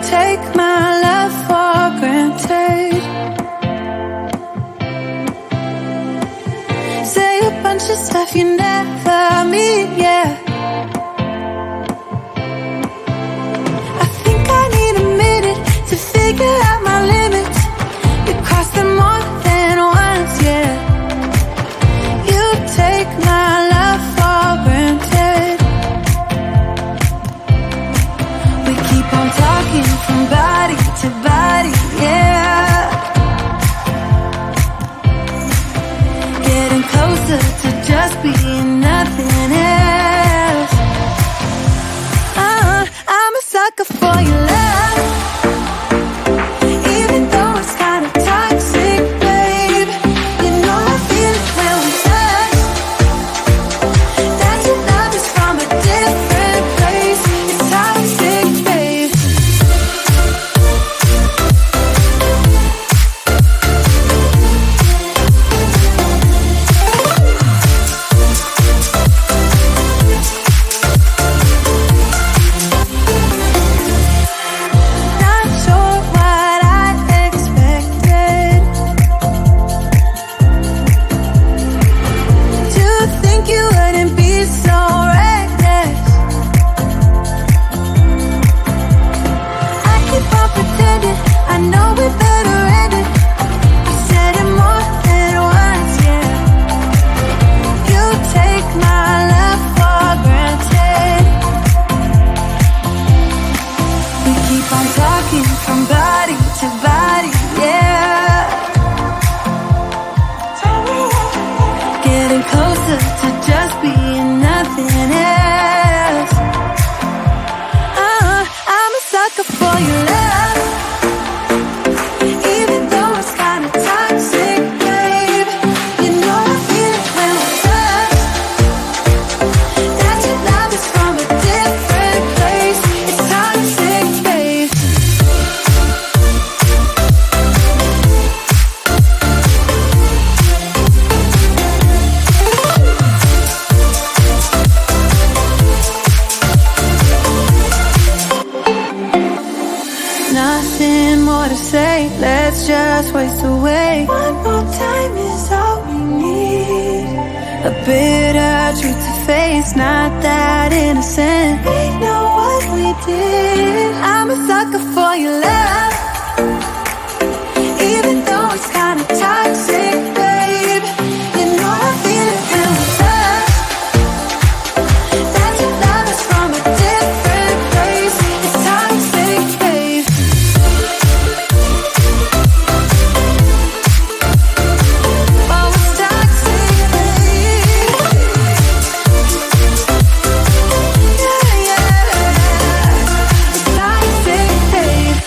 take my love for granted. Say a bunch of stuff you never mean, yeah. I think I need a minute to figure out my limits. You cross them more than once, yeah. You take my love for granted. We keep on talking from body to body, yeah. Getting closer to just being nothing else. I'm a sucker for your love, even though it's kind of toxic, babe. You know I feel it when we touch, that your love is from a different place. It's toxic, babe. Not sure what I expected. To think you wouldn't be so reckless. I keep on pretending I know we better end it. I said it more than once, yeah. You take my love for granted. We keep on talking from body to body, yeah. Getting closer to just being nothing else. I'm a sucker for your love, even though it's kind of toxic, babe. You know I feel it when we touch, that your love is from a different place. It's toxic, babe. Nothing more to say, let's just waste away. One more time is all we need. A bitter truth to face, not that innocent. We know what we did. I'm a sucker for your love, even though it's kind of toxic, babe. You know I feel it when we touch, that your love is from a different place. It's toxic, babe. Oh, it's toxic, babe. Yeah, yeah. It's toxic, babe.